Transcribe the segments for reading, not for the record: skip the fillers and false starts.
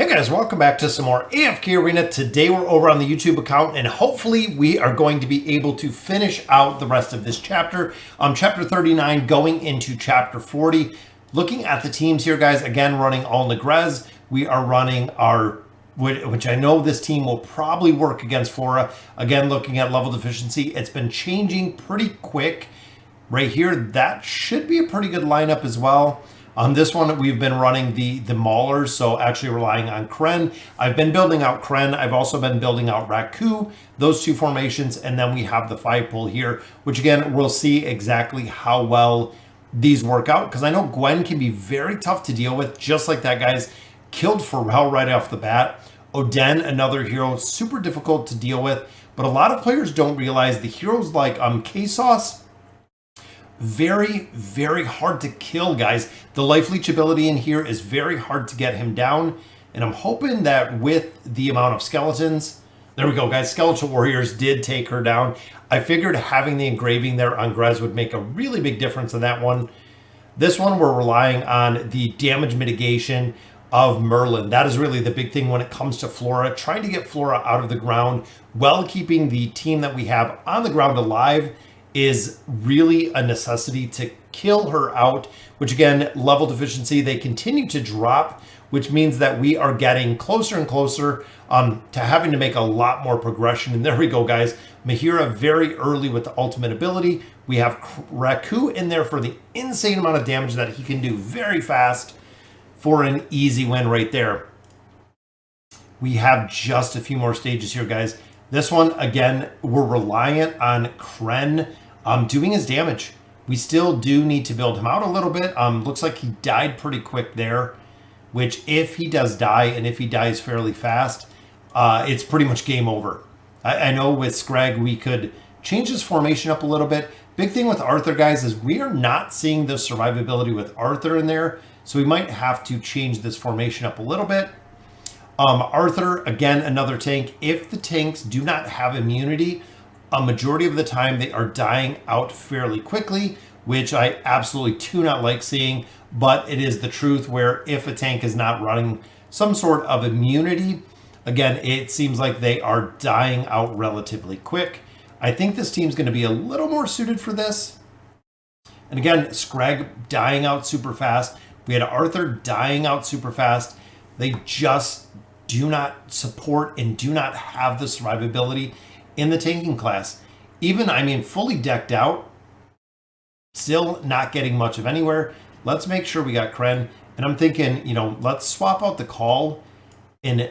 Hey guys, welcome back to some more AFK Arena. Today we're over on the YouTube account and hopefully we are going to be able to finish out the rest of this chapter. Chapter 39 going into chapter 40. Looking at the teams here, guys, again running all Negrez. We are running our, which I know this team will probably work against Flora. Again, looking at level deficiency, it's been changing pretty quick. Right here, that should be a pretty good lineup as well. On this one, we've been running the Maulers, so actually relying on Kren. I've been building out Kren. I've also been building out Raku, those two formations, and then we have the 5-pull here, which again, we'll see exactly how well these work out, because I know Gwen can be very tough to deal with, just like that guy's killed Pharrell right off the bat. Oden, another hero, super difficult to deal with, but a lot of players don't realize the heroes like K-Sauce, very, very hard to kill, guys. The life leech ability in here is very hard to get him down. And I'm hoping that with the amount of skeletons, there we go, guys. Skeletal Warriors did take her down. I figured having the engraving there on Grez would make a really big difference in that one. This one, we're relying on the damage mitigation of Merlin. That is really the big thing when it comes to Flora. Trying to get Flora out of the ground while keeping the team that we have on the ground alive is really a necessity to kill her out, which again, level deficiency, they continue to drop, which means that we are getting closer and closer to having to make a lot more progression. And there we go, guys. Mahira very early with the ultimate ability. We have Raku in there for the insane amount of damage that he can do very fast for an easy win right there. We have just a few more stages here, guys. This one, again, we're reliant on Kren doing his damage. We still do need to build him out a little bit. Looks like he died pretty quick there, which if he does die, and if he dies fairly fast, it's pretty much game over. I know with Scrag, we could change his formation up a little bit. Big thing with Arthur, guys, is we are not seeing the survivability with Arthur in there, so we might have to change this formation up a little bit. Arthur, again, another tank. If the tanks do not have immunity, a majority of the time they are dying out fairly quickly, which I absolutely do not like seeing, but it is the truth where if a tank is not running some sort of immunity, again, it seems like they are dying out relatively quick. I think this team's going to be a little more suited for this. And again, Scrag dying out super fast. We had Arthur dying out super fast. They just do not support and do not have the survivability in the tanking class. Even, I mean, fully decked out, still not getting much of anywhere. Let's make sure we got Kren. And I'm thinking, you know, let's swap out the call. And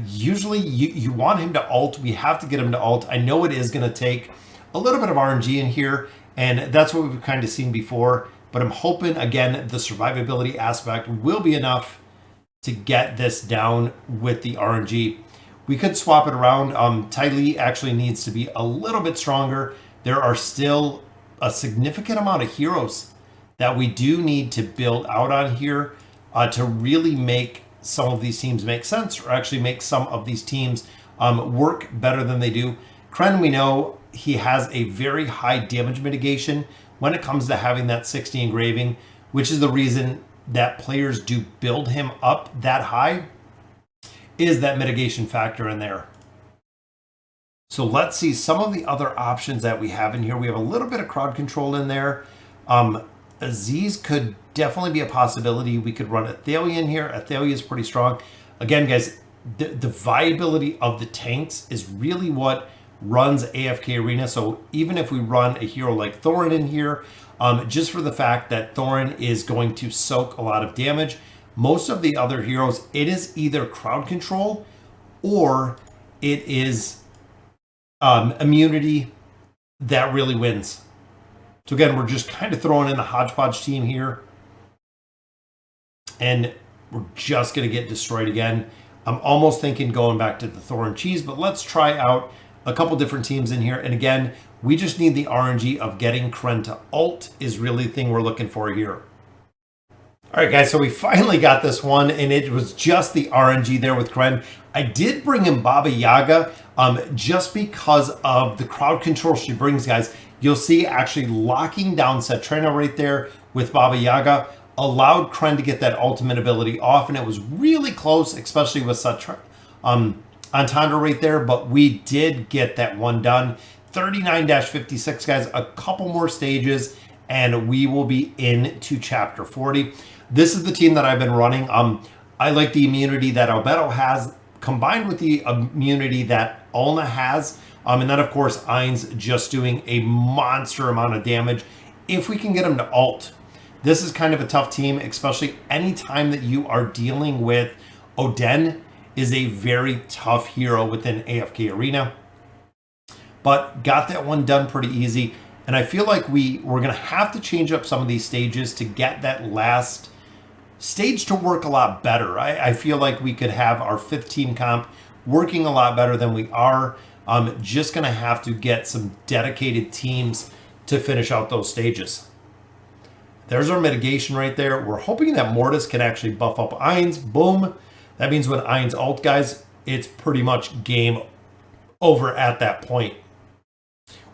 usually you want him to ult. We have to get him to ult. I know it is going to take a little bit of RNG in here, and that's what we've kind of seen before. But I'm hoping, again, the survivability aspect will be enough to get this down with the RNG. We could swap it around. Ty Lee actually needs to be a little bit stronger. There are still a significant amount of heroes that we do need to build out on here to really make some of these teams make sense, or actually make some of these teams work better than they do. Kren, we know he has a very high damage mitigation when it comes to having that 60 engraving, which is the reason that players do build him up that high, is that mitigation factor in there. So let's see some of the other options that we have in here. We have a little bit of crowd control in there. Aziz could definitely be a possibility. We could run Athalia in here. Athalia is pretty strong. Again, guys, the viability of the tanks is really what runs AFK Arena. So even if we run a hero like Thorin in here, just for the fact that Thorin is going to soak a lot of damage, most of the other heroes, it is either crowd control or it is immunity that really wins. So again, we're just kind of throwing in the hodgepodge team here, and we're just going to get destroyed again. I'm almost thinking going back to the Thorin cheese, but let's try out a couple different teams in here. And again, we just need the RNG of getting Kren to ult is really the thing we're looking for here. All right, guys, so we finally got this one, and it was just the RNG there with Kren. I did bring in Baba Yaga just because of the crowd control she brings, guys. You'll see actually locking down Setrena right there with Baba Yaga. allowed Kren to get that ultimate ability off, and it was really close, especially with such entendre right there, but we did get that one done. 39-56, guys, a couple more stages, and we will be into Chapter 40. This is the team that I've been running. I like the immunity that Albedo has, combined with the immunity that Ulna has, and then, of course, Ain's just doing a monster amount of damage if we can get him to ult. This is kind of a tough team, especially anytime that you are dealing with Oden is a very tough hero within AFK Arena. But got that one done pretty easy. And I feel like we're going to have to change up some of these stages to get that last stage to work a lot better. I feel like we could have our 5th team comp working a lot better than we are. Just going to have to get some dedicated teams to finish out those stages. There's our mitigation right there. We're hoping that Mortis can actually buff up Ain's. Boom. That means when Ain's ult, guys, it's pretty much game over at that point.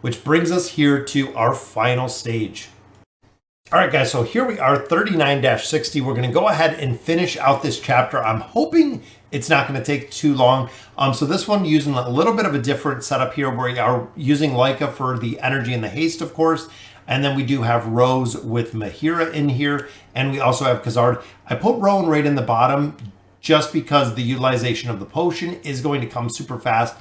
Which brings us here to our final stage. All right, guys, so here we are, 39-60. We're going to go ahead and finish out this chapter. I'm hoping it's not going to take too long. So this one using a little bit of a different setup here, where we are using Leica for the energy and the haste, of course. And then we do have Rose with Mahira in here. And we also have Khazard. I put Rowan right in the bottom just because the utilization of the potion is going to come super fast.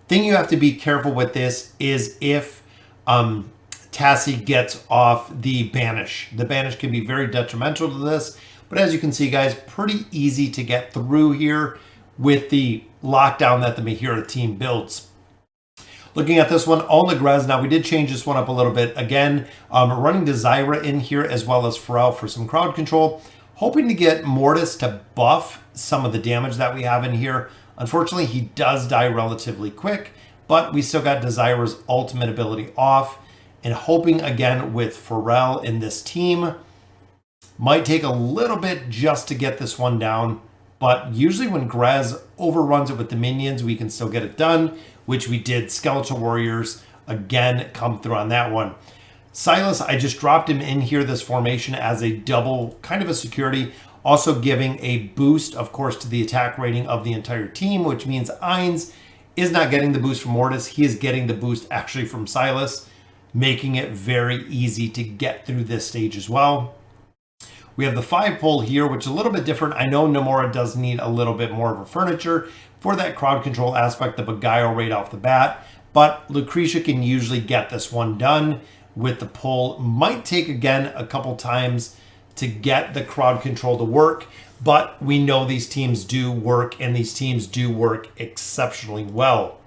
Thing you have to be careful with this is if Tassie gets off the banish. The banish can be very detrimental to this, but as you can see, guys, pretty easy to get through here with the lockdown that the Mahira team builds. Looking at this one, Ulna Grez. Now, we did change this one up a little bit. Again, running Desira in here as well as Pharrell for some crowd control, hoping to get Mortis to buff some of the damage that we have in here. Unfortunately, he does die relatively quick, but we still got Desira's ultimate ability off. And hoping again with Pharrell in this team, might take a little bit just to get this one down. But usually when Grez overruns it with the minions, we can still get it done, which we did. Skeletal Warriors, again, come through on that one. Silas, I just dropped him in here, this formation, as a double, kind of a security. Also giving a boost, of course, to the attack rating of the entire team, which means Ainz is not getting the boost from Mortis. He is getting the boost actually from Silas, making it very easy to get through this stage as well. We have the 5 pull here, which is a little bit different. I know Nomura does need a little bit more of a furniture for that crowd control aspect, the Beguile right off the bat, but Lucretia can usually get this one done with the pull. Might take, again, a couple times to get the crowd control to work, but we know these teams do work, and these teams do work exceptionally well.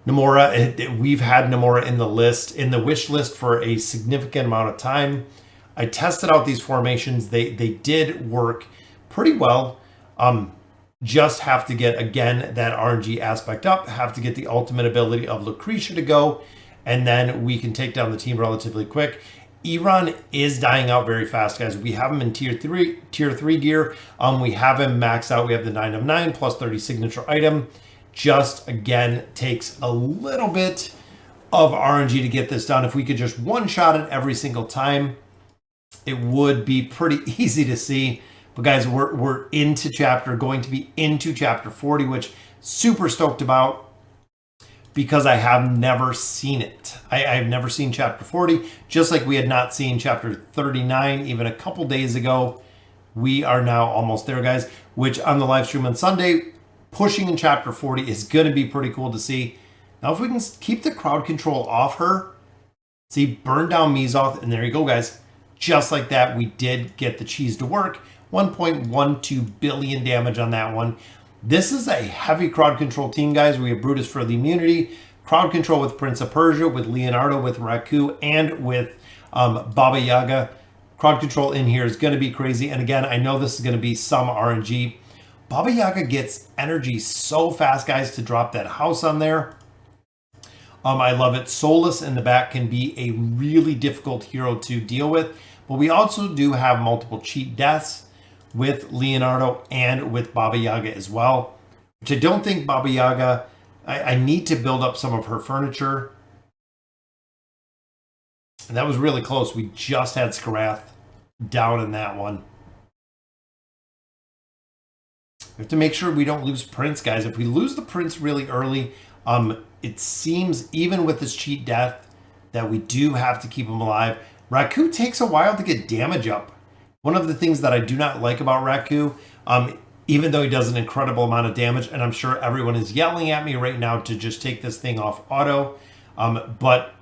Nomura, we've had Nomura in the wish list for a significant amount of time. I tested out these formations. They did work pretty well. Just have to get, again, that RNG aspect up, have to get the ultimate ability of Lucretia to go, and then we can take down the team relatively quick. Iran is dying out very fast, guys. We have him in tier 3 gear. We have him maxed out. We have the 9 of 9 plus 30 signature item. Just, again, takes a little bit of RNG to get this done. If we could just one-shot it every single time, it would be pretty easy to see. But, guys, we're going to be into chapter 40, which super stoked about, because I have never seen it. I've never seen chapter 40, just like we had not seen chapter 39 even a couple days ago. We are now almost there, guys, which on the live stream on Sunday, pushing in chapter 40 is going to be pretty cool to see. Now, if we can keep the crowd control off her, see, burn down Mizoth, and there you go, guys. Just like that, we did get the cheese to work. 1.12 billion damage on that one. This is a heavy crowd control team, guys. We have Brutus for the immunity, crowd control with Prince of Persia, with Leonardo, with Raku, and with Baba Yaga. Crowd control in here is going to be crazy. And again, I know this is going to be some RNG. Baba Yaga gets energy so fast, guys, to drop that house on there. I love it. Solus in the back can be a really difficult hero to deal with. But we also do have multiple cheat deaths with Leonardo and with Baba Yaga as well, which I don't think Baba Yaga, I need to build up some of her furniture. And that was really close. We just had Skarath. down in that one. We have to make sure we don't lose Prince, guys. If we lose the Prince really early, it seems even with this cheat death that we do have to keep him alive. Raku takes a while to get damage up. One of the things that I do not like about Raku, even though he does an incredible amount of damage, and I'm sure everyone is yelling at me right now to just take this thing off auto, but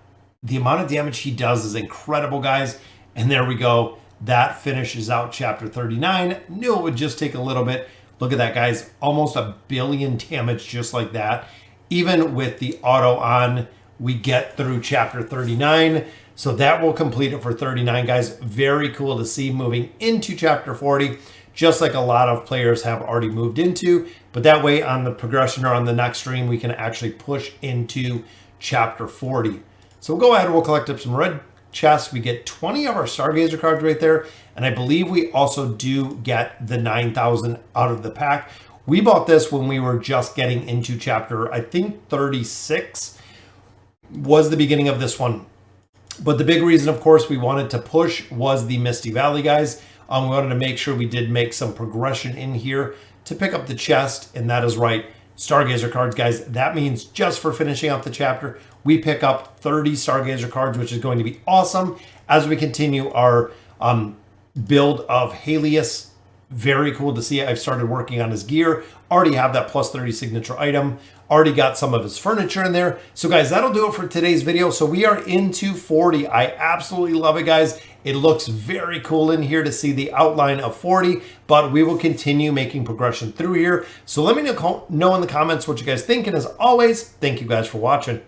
the amount of damage he does is incredible, guys. And there we go. That finishes out chapter 39. Knew it would just take a little bit. Look at that, guys. Almost 1 billion damage just like that. Even with the auto on, we get through chapter 39. So that will complete it for 39, guys. Very cool to see moving into chapter 40, just like a lot of players have already moved into. But that way on the progression or on the next stream, we can actually push into chapter 40. So we'll go ahead and we'll collect up some red chests. We get 20 of our Stargazer cards right there. And I believe we also do get the 9,000 out of the pack. We bought this when we were just getting into chapter, I think 36 was the beginning of this one. But the big reason, of course, we wanted to push was the Misty Valley, guys. We wanted to make sure we did make some progression in here to pick up the chest. And that is right, Stargazer cards, guys. That means just for finishing out the chapter, we pick up 30 Stargazer cards, which is going to be awesome as we continue our build of Helios. Very cool to see. I've started working on his gear. Already have that plus 30 signature item. Already got some of his furniture in there. So guys, that'll do it for today's video. So we are into 40. I absolutely love it, guys. It looks very cool in here to see the outline of 40, but we will continue making progression through here. So let me know in the comments what you guys think. And as always, thank you guys for watching.